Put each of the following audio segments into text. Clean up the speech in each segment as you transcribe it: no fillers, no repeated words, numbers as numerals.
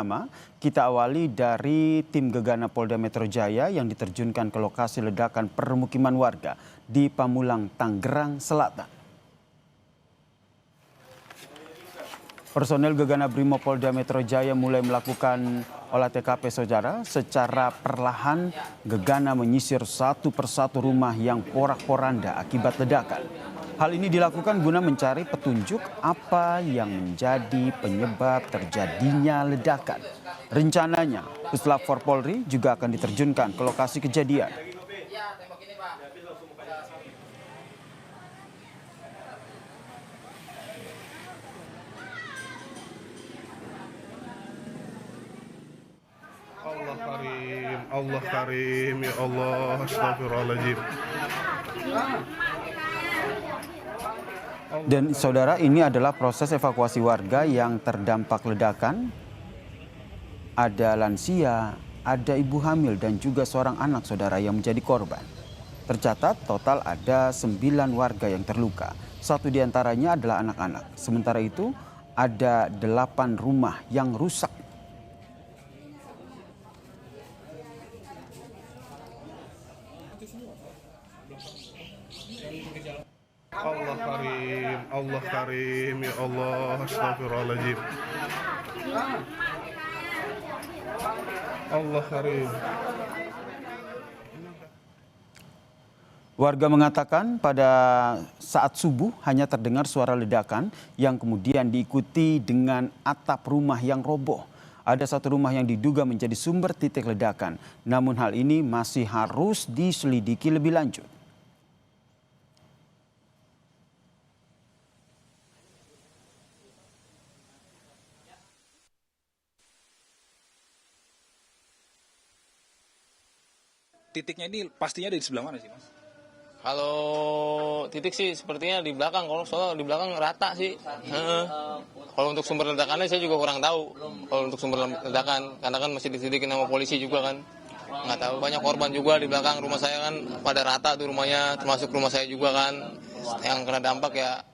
pertama, kita awali dari tim Gegana Polda Metro Jaya yang diterjunkan ke lokasi ledakan permukiman warga di Pamulang, Tangerang Selatan. Personel Gegana Brimopolda Metro Jaya mulai melakukan olah TKP saudara. Secara perlahan, Gegana menyisir satu persatu rumah yang porak-poranda akibat ledakan. Hal ini dilakukan guna mencari petunjuk apa yang menjadi penyebab terjadinya ledakan. Rencananya, Puslap 4 Polri juga akan diterjunkan ke lokasi kejadian. Allah Karim, ya Allah, astagfirullahaladzim. Dan saudara, ini adalah proses evakuasi warga yang terdampak ledakan. Ada lansia, ada ibu hamil dan juga seorang anak saudara yang menjadi korban. Tercatat total ada 9 warga yang terluka. 1 diantaranya adalah anak-anak. Sementara itu ada 8 rumah yang rusak. Allah Karim, ya Allah, astagfirullahaladzim. Allah Karim. Warga mengatakan pada saat subuh hanya terdengar suara ledakan yang kemudian diikuti dengan atap rumah yang roboh. Ada 1 rumah yang diduga menjadi sumber titik ledakan. Namun hal ini masih harus diselidiki lebih lanjut. Titiknya ini pastinya ada di sebelah mana sih, Mas? Kalau titik sih sepertinya di belakang, kalau soal di belakang rata sih. Kalau untuk sumber ledakannya saya juga kurang tahu. Kalau untuk sumber ledakan, karena kan masih diselidikin sama polisi juga kan. Nggak tahu, banyak korban juga di belakang rumah saya kan, pada rata tuh rumahnya, termasuk rumah saya juga kan. Yang kena dampak ya.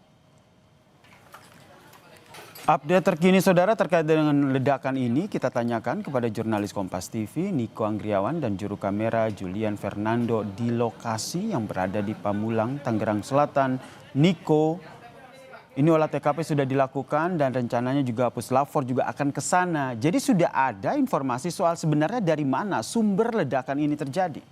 Update terkini saudara terkait dengan ledakan ini kita tanyakan kepada jurnalis Kompas TV Niko Anggriawan dan juru kamera Julian Fernando di lokasi yang berada di Pamulang, Tangerang Selatan. Niko, ini olah TKP sudah dilakukan dan rencananya juga Puslap 4 juga akan ke sana. Jadi sudah ada informasi soal sebenarnya dari mana sumber ledakan ini terjadi?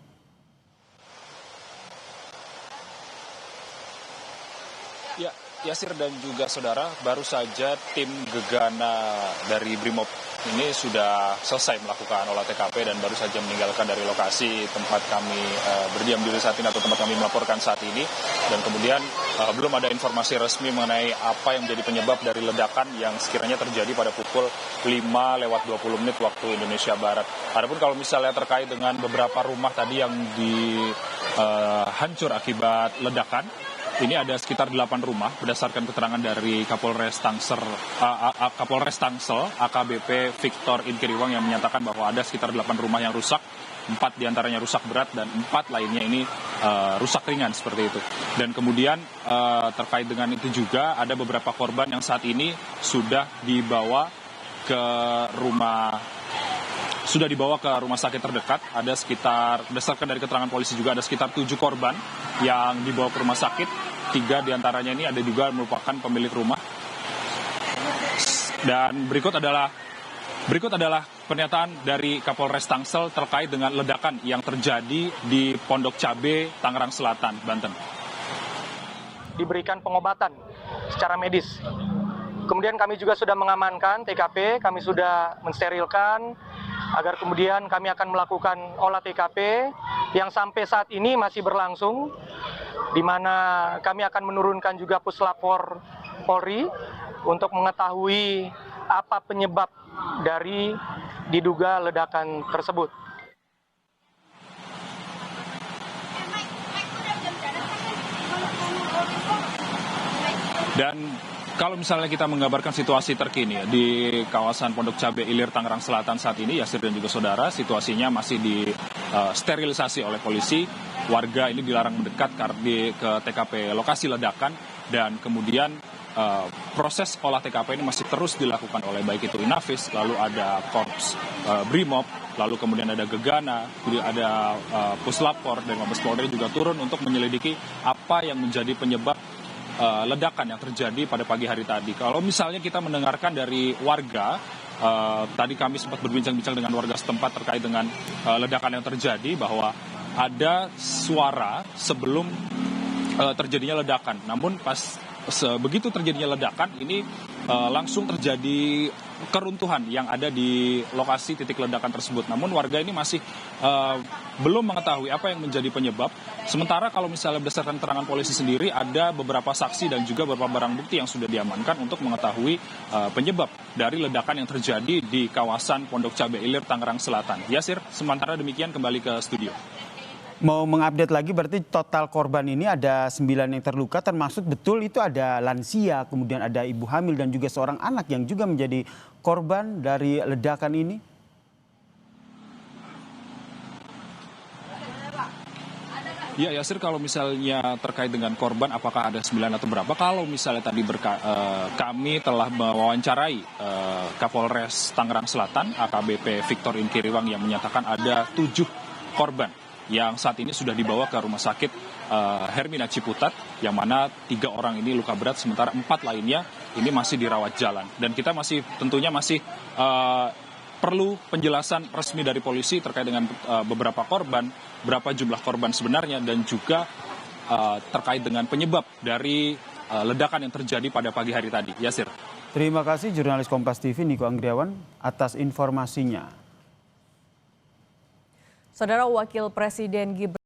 Ya, Yasir dan juga saudara, baru saja tim Gegana dari Brimob ini sudah selesai melakukan olah TKP dan baru saja meninggalkan dari lokasi tempat kami berdiam diri saat ini atau tempat kami melaporkan saat ini. Dan kemudian belum ada informasi resmi mengenai apa yang menjadi penyebab dari ledakan yang sekiranya terjadi pada pukul 5:20 waktu Indonesia Barat. Adapun kalau misalnya terkait dengan beberapa rumah tadi yang hancur akibat ledakan, ini ada sekitar 8 rumah berdasarkan keterangan dari Kapolres Tangsel AKBP Victor Inkiriwang yang menyatakan bahwa ada sekitar 8 rumah yang rusak, 4 diantaranya rusak berat dan 4 lainnya ini rusak ringan seperti itu. Dan kemudian terkait dengan itu juga ada beberapa korban yang saat ini sudah dibawa ke rumah sakit terdekat. Ada sekitar, berdasarkan dari keterangan polisi juga ada sekitar 7 korban yang dibawa ke rumah sakit. 3 diantaranya ini ada juga merupakan pemilik rumah. Dan berikut adalah pernyataan dari Kapolres Tangsel terkait dengan ledakan yang terjadi di Pondok Cabe, Tangerang Selatan, Banten. Diberikan pengobatan secara medis. Kemudian kami juga sudah mengamankan TKP, kami sudah mensterilkan agar kemudian kami akan melakukan olah TKP yang sampai saat ini masih berlangsung, di mana kami akan menurunkan juga Puslap 4 Polri untuk mengetahui apa penyebab dari diduga ledakan tersebut. Dan kalau misalnya kita menggambarkan situasi terkini di kawasan Pondok Cabe Ilir Tangerang Selatan saat ini, Yasir dan juga saudara, situasinya masih disterilisasi oleh polisi. Warga ini dilarang mendekat ke TKP lokasi ledakan dan kemudian proses olah TKP ini masih terus dilakukan oleh baik itu Inavis, lalu ada Korps Brimob, lalu kemudian ada Gegana, kemudian ada Puslapor dan Mabes Polri juga turun untuk menyelidiki apa yang menjadi penyebab ledakan yang terjadi pada pagi hari tadi. Kalau misalnya kita mendengarkan dari warga, tadi kami sempat berbincang-bincang dengan warga setempat terkait dengan ledakan yang terjadi, bahwa ada suara sebelum terjadinya ledakan. Namun begitu terjadinya ledakan ini langsung terjadi keruntuhan yang ada di lokasi titik ledakan tersebut. Namun warga ini masih belum mengetahui apa yang menjadi penyebab. Sementara kalau misalnya berdasarkan keterangan polisi sendiri, ada beberapa saksi dan juga beberapa barang bukti yang sudah diamankan untuk mengetahui penyebab dari ledakan yang terjadi di kawasan Pondok Cabe Ilir, Tangerang Selatan. Yasir, sementara demikian kembali ke studio. Mau mengupdate lagi, berarti total korban ini ada 9 yang terluka, termasuk betul itu ada lansia, kemudian ada ibu hamil dan juga seorang anak yang juga menjadi korban dari ledakan ini? Ya Yasir, kalau misalnya terkait dengan korban apakah ada 9 atau berapa, kalau misalnya tadi kami telah mewawancarai Kapolres Tangerang Selatan AKBP Victor Inkiriwang yang menyatakan ada 7 korban yang saat ini sudah dibawa ke rumah sakit Hermina Ciputat, yang mana 3 orang ini luka berat, sementara 4 lainnya ini masih dirawat jalan. Dan kita tentunya masih perlu penjelasan resmi dari polisi terkait dengan beberapa korban, berapa jumlah korban sebenarnya, dan juga terkait dengan penyebab dari ledakan yang terjadi pada pagi hari tadi. Yasir. Terima kasih jurnalis Kompas TV Niko Anggriawan atas informasinya. Saudara Wakil Presiden Gibran